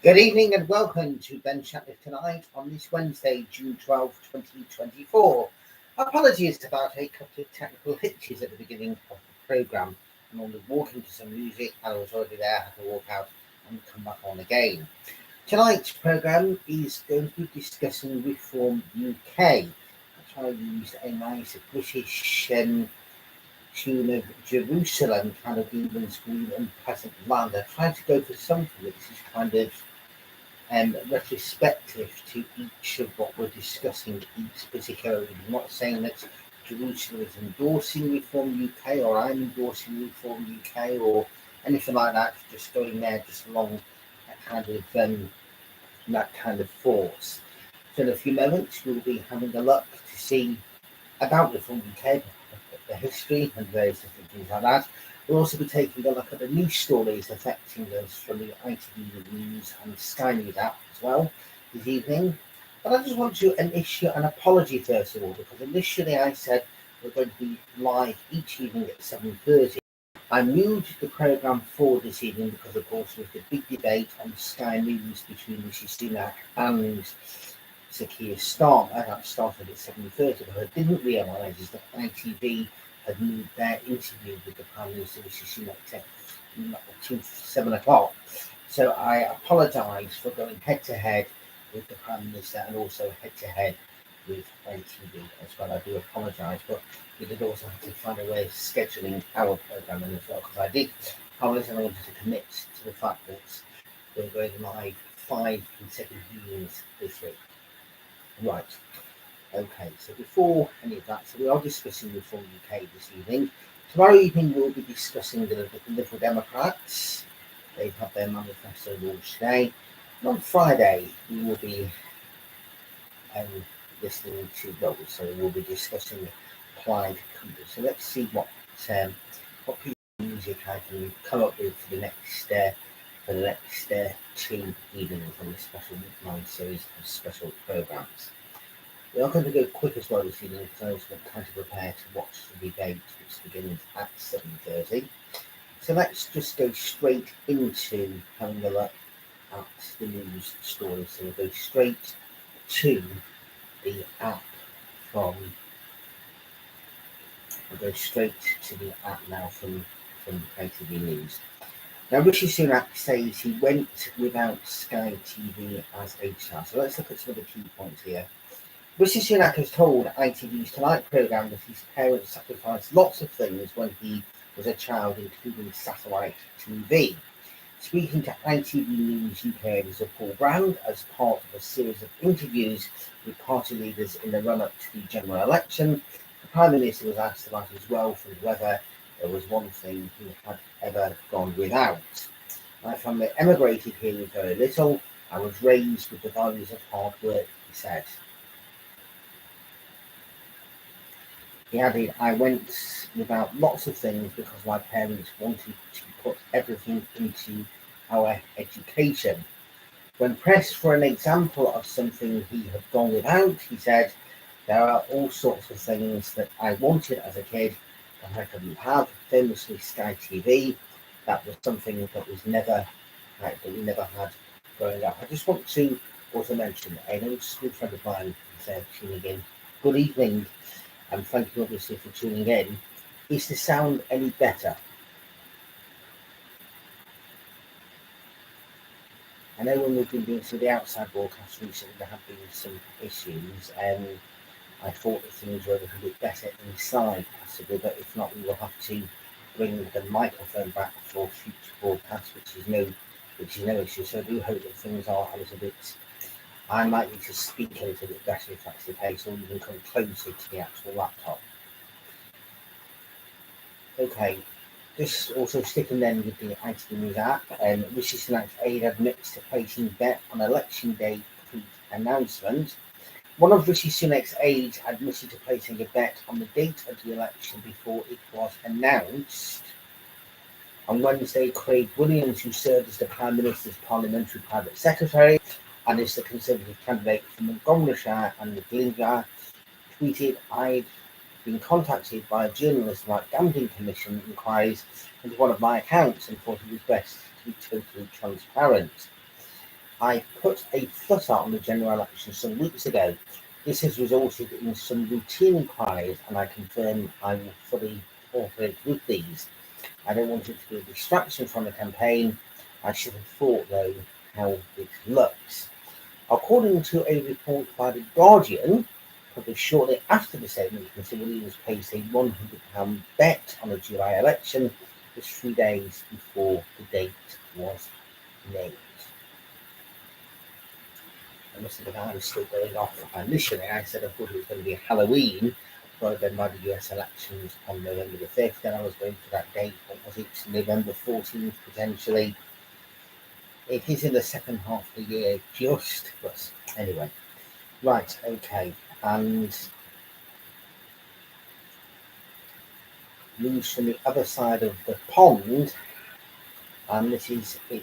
Good evening and welcome to Shatliff Tonight on this Wednesday, June 12th, 2024. Apologies about a couple of technical hitches at the beginning of the programme. I'm only walking to some music and I was already there, I had to walk out and come back on again. Tonight's programme is going to be discussing Reform UK. I try to use a nice British tune of Jerusalem, kind of England's green and pleasant land. I tried to go for something which is kind of retrospective to each of what we're discussing each particular evening. I'm not saying that Jerusalem is endorsing Reform UK or I'm endorsing Reform UK or anything like that, just going there just along that kind of force. So in a few moments we'll be having a look to see about Reform UK, the history and various different things like that. We'll also be taking a look at the news stories affecting us from the ITV News and Sky News app as well this evening. But I just want to issue an apology first of all, because initially I said we're going to be live each evening at 7:30. I moved the programme forward this evening because of course there was the big debate on Sky News between Rishi Sunak and Sir Keir Starmer. That started at 7:30, but I didn't realise is that ITV had moved their interview with the Prime Minister, Rishi Sunak, to 7 o'clock. So I apologise for going head to head with the Prime Minister and also head to head with ITV as well. I do apologise, but we did also have to find a way of scheduling our programming as well, because I did promise and I wanted to commit to the fact that we're going live 5 consecutive evenings this week. Right. Okay, so before any of that, so we are discussing Reform UK this evening. Tomorrow evening we'll be discussing the Liberal Democrats. They've had their manifesto launched today. And on Friday we will be listening to those, so we'll be discussing Plaid Cymru. So let's see what piece of music I can come up with for the next 2 evenings on this special weeknight series of special programmes. We are going to go quick as well this evening because I also got time to prepare to watch the debate, which begins at 7:30. So let's just go straight into having a look at the news story. So we'll go straight to the app now from ITV News. Now, Rishi Sunak says he went without Sky TV as a child. So let's look at some of the key points here. Rishi Sunak has told ITV's Tonight programme that his parents sacrificed lots of things when he was a child, including satellite TV. Speaking to ITV News UK editor Paul Brand as part of a series of interviews with party leaders in the run-up to the general election, the Prime Minister was asked about his wealth and whether there was one thing he had ever gone without. My family emigrated here with very little. I was raised with the values of hard work, he said. He added, I went without lots of things because my parents wanted to put everything into our education. When pressed for an example of something he had gone without, he said, there are all sorts of things that I wanted as a kid that I couldn't have. Famously, Sky TV, that was something that we never had growing up. I just want to also mention a old school friend of mine who's tuning in. Good evening. And thank you obviously for tuning in. Is the sound any better? I know when we've been doing some of the outside broadcasts recently, there have been some issues, and I thought that things were a little bit better inside, possibly, but if not, we will have to bring the microphone back for future broadcasts, which is no issue. So I do hope that things are a little bit. I might need to speak a little bit better if that's the case, or even come closer to the actual laptop. Okay, just also sticking then with the ITV News app, Rishi Sunak's aide admits to placing bet on election day pre-announcement. One of Rishi Sunak's aides admitted to placing a bet on the date of the election before it was announced. On Wednesday, Craig Williams, who served as the Prime Minister's Parliamentary Private Secretary and is the Conservative candidate for Montgomeryshire and Glyndwr, tweeted, I'd been contacted by a journalist about gambling commission inquiries into one of my accounts and thought it was best to be totally transparent. I put a footer on the general election some weeks ago. This has resulted in some routine inquiries, and I confirm I will fully cooperate with these. I don't want it to be a distraction from the campaign. I should have thought, though, how it looks. According to a report by The Guardian, published shortly after the statement, Mr. Williams placed a £100 bet on the July election just 3 days before the date was named. I must have been I was still going off. Initially, I said I thought it was going to be Halloween, followed then by the US elections on November the 5th. Then I was going for that date. What was it? November 14th, potentially. It is in the second half of the year, just. But anyway, right, okay. And news from the other side of the pond. And this is in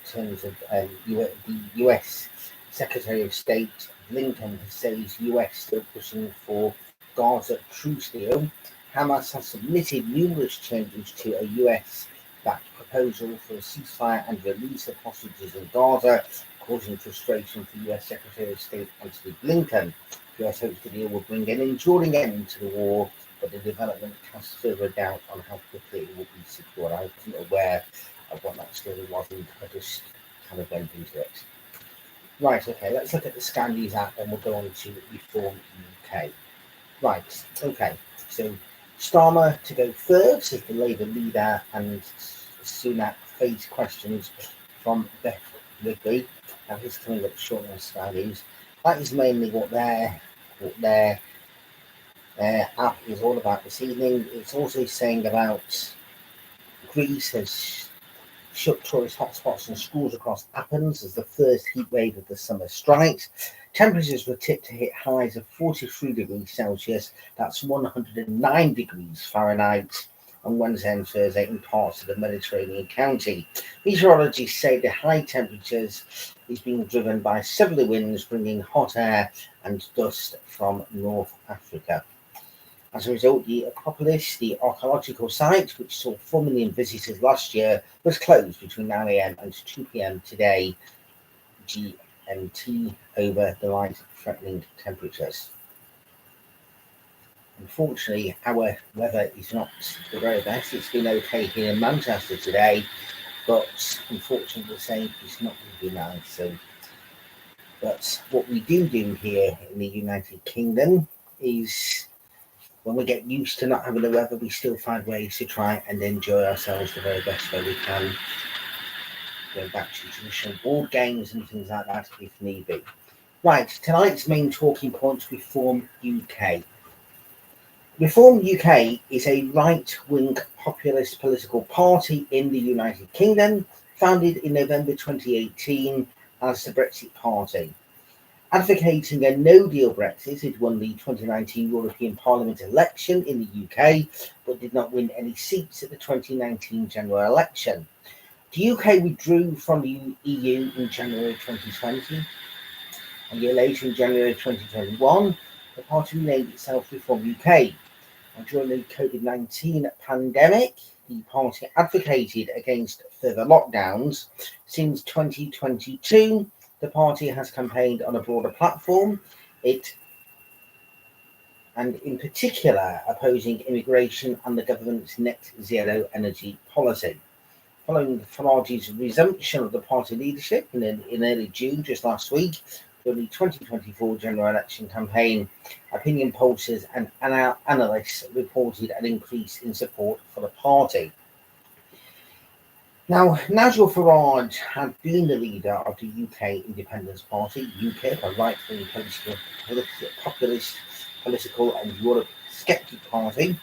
terms of the US Secretary of State Blinken says US still pushing for Gaza truce deal. Hamas has submitted numerous changes to a US-backed proposal for a ceasefire and release of hostages in Gaza, causing frustration for US Secretary of State Antony Blinken. The US hopes the deal will bring an enduring end to the war, but the development casts further doubt on how quickly it will be secured. I wasn't aware of what that story was, and I just kind of went into it. Right, okay, let's look at the Scandies app and we'll go on to Reform UK. Right, okay, so Starmer to go first as the Labour leader, and Sunak face questions from Beth Ridley. Now, he's coming up shortly on Sky News. That is mainly what their app is all about this evening. It's also saying about Greece has shut tourist hotspots and schools across Athens as the first heat wave of the summer strikes. Temperatures were tipped to hit highs of 43 degrees Celsius, that's 109 degrees Fahrenheit, on Wednesday and Thursday in parts of the Mediterranean county. Meteorologists say the high temperatures is being driven by southerly winds bringing hot air and dust from North Africa. As a result, the Acropolis, the archaeological site, which saw 4 million visitors last year, was closed between 9 a.m. and 2 p.m. today, GMT, over the life-threatening temperatures. Unfortunately, our weather is not the very best. It's been okay here in Manchester today, but unfortunately, the same is not going to be nice. But what we do here in the United Kingdom is, when we get used to not having the weather, we still find ways to try and enjoy ourselves the very best way we can. Going back to traditional board games and things like that if need be. Right, tonight's main talking points: Reform UK. Reform UK is a right-wing populist political party in the United Kingdom, founded in November 2018 as the Brexit Party. Advocating a no-deal Brexit, it won the 2019 European Parliament election in the UK, but did not win any seats at the 2019 general election. The UK withdrew from the EU in January 2020. A year later, in January 2021, the party renamed itself Reform UK. And during the COVID-19 pandemic, the party advocated against further lockdowns. Since 2022, the party has campaigned on a broader platform, and in particular opposing immigration and the government's net zero energy policy. Following Farage's resumption of the party leadership in early June, just last week, during the 2024 general election campaign, opinion pollsters and analysts reported an increase in support for the party. Now, Nigel Farage had been the leader of the UK Independence Party, UKIP, a right-wing populist, political and Europe-sceptic party,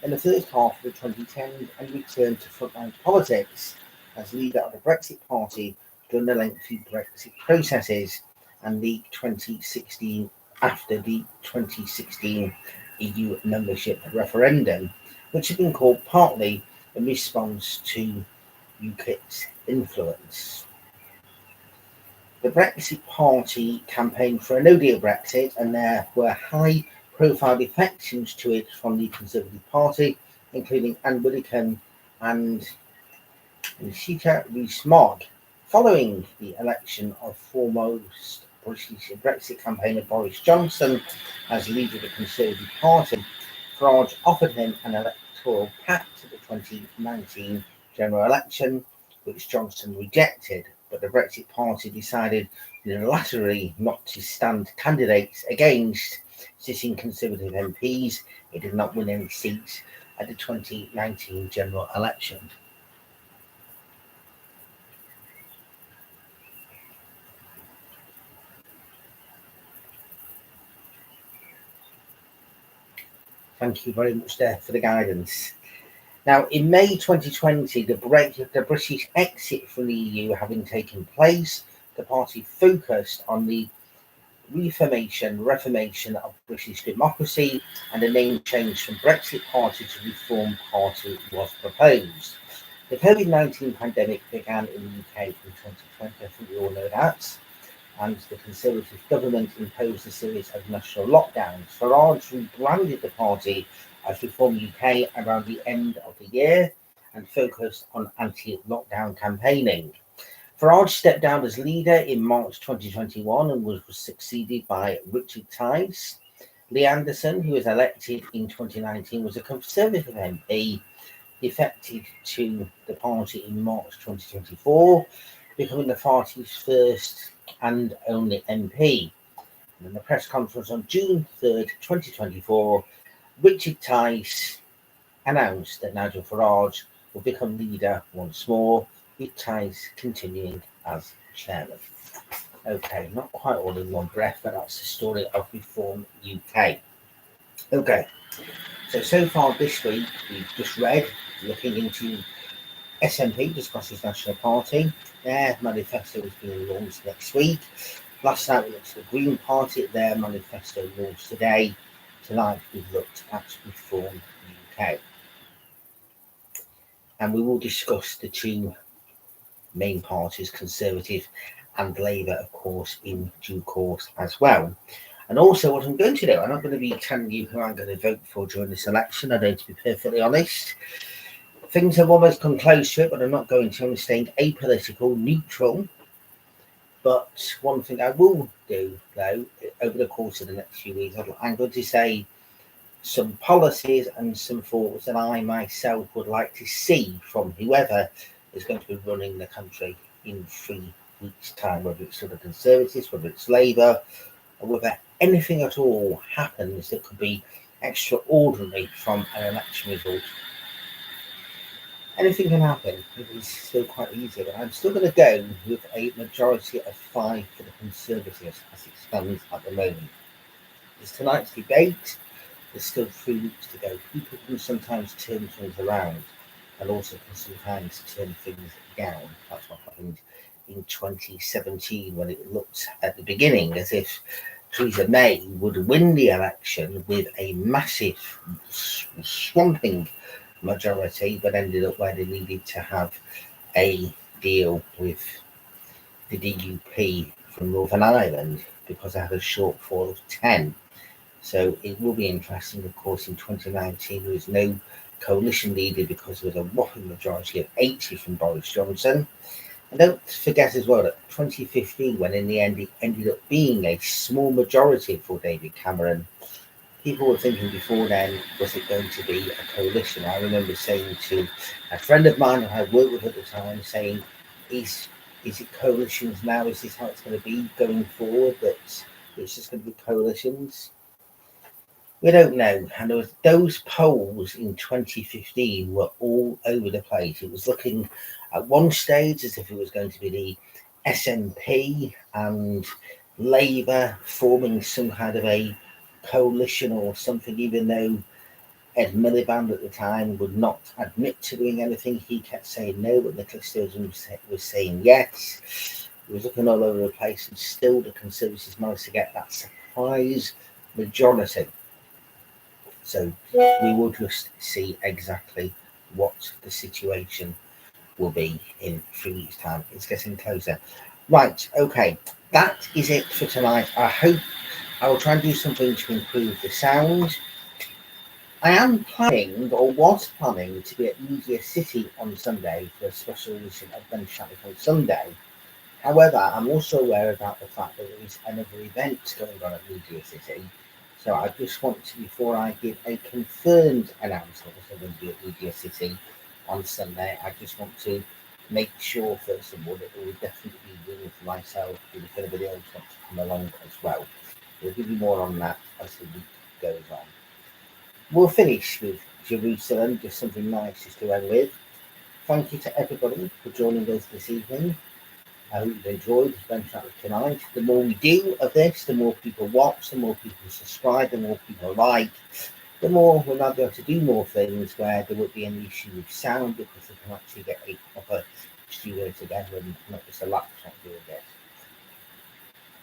in the first half of the 2010s, and returned to frontline politics as leader of the Brexit Party during the lengthy Brexit processes and after the 2016 EU membership referendum, which had been called partly in response to UKIP's influence. The Brexit Party campaigned for a no-deal Brexit, and there were high-profile defections to it from the Conservative Party, including Anne Widdecombe and Nishita Rees-Mogg. Following the election of foremost British Brexit campaigner Boris Johnson as leader of the Conservative Party, Farage offered him an electoral pact at the 2019 general election, which Johnson rejected, but the Brexit Party decided unilaterally not to stand candidates against sitting Conservative MPs. It did not win any seats at the 2019 general election. Thank you very much there for the guidance. Now, in May 2020, the British exit from the EU having taken place, the party focused on the reformation of British democracy, and a name change from Brexit Party to Reform Party was proposed. The COVID-19 pandemic began in the UK in 2020, I think we all know that, and the Conservative government imposed a series of national lockdowns. Farage rebranded the party as Reform UK around the end of the year and focused on anti-lockdown campaigning. Farage stepped down as leader in March 2021 and was succeeded by Richard Tice. Lee Anderson, who was elected in 2019, was a Conservative MP, defected to the party in March 2024, becoming the party's first and only MP. And in the press conference on June 3rd, 2024, Richard Tice announced that Nigel Farage will become leader once more, with Tice continuing as chairman. Okay, not quite all in one breath, but that's the story of Reform UK. Okay, so far this week we've just read, looking into SNP, the Scottish National Party. Their manifesto is being launched next week. Last night we looked at the Green Party, their manifesto launched today. Tonight we've looked at Reform UK. And we will discuss the two main parties, Conservative and Labour, of course, in due course as well. And also what I'm going to do, I'm not going to be telling you who I'm going to vote for during this election, I'm going to be perfectly honest. Things have almost come close to it, but I'm not going to. I'm staying apolitical, neutral. But one thing I will do, though, over the course of the next few weeks, I'm going to say some policies and some thoughts that I myself would like to see from whoever is going to be running the country in 3 weeks' time, whether it's sort of Conservatives, whether it's Labour, or whether anything at all happens that could be extraordinary from an election result. Anything can happen. It's still quite easy, but I'm still going to go with a majority of 5 for the Conservatives as it stands at the moment. There's tonight's debate. There's still 3 weeks to go. People can sometimes turn things around and also can sometimes turn things down. That's what happened in 2017 when it looked at the beginning as if Theresa May would win the election with a massive swamping majority, but ended up where they needed to have a deal with the DUP from Northern Ireland because they had a shortfall of 10. So it will be interesting, of course, in 2019 there was no coalition leader because there was a whopping majority of 80 from Boris Johnson. And don't forget as well that 2015, when in the end it ended up being a small majority for David Cameron, people were thinking before then, was it going to be a coalition? I remember saying to a friend of mine who I worked with at the time, saying, is it coalitions now? Is this how it's going to be going forward? That it's just going to be coalitions? We don't know. And there was, those polls in 2015 were all over the place. It was looking at one stage as if it was going to be the SNP and Labour forming some kind of a coalition or something, even though Ed Miliband at the time would not admit to doing anything. He kept saying no, but Nicola Sturgeon was saying yes. It was looking all over the place, and still the Conservatives managed to get that surprise majority. So we will just see exactly what the situation will be in 3 weeks' time. It's getting closer. Right, okay, that is it for tonight. I hope I will try and do something to improve the sound. I am planning, or was planning, to be at Media City on Sunday for a special edition of Ben Shatliff on Sunday. However, I'm also aware about the fact that there is another event going on at Media City. So I just want to, before I give a confirmed announcement of going to be at Media City on Sunday, I just want to make sure, first of all, that there will definitely be room for myself, and if anybody else wants to come along as well. We'll give you more on that as the week goes on. We'll finish with Jerusalem, just something nice just to end with. Thank you to everybody for joining us this evening. I hope you've enjoyed Shatliff Tonight. The more we do of this, the more people watch, the more people subscribe, the more people like, the more we'll now be able to do more things where there won't be any issue with sound because we can actually get a proper studio together and not just a laptop doing it.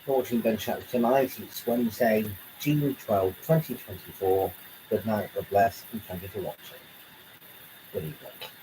For watching Shatliff Tonight, it's Wednesday, June 12, 2024. Good night, God bless, and thank you for watching. Good evening.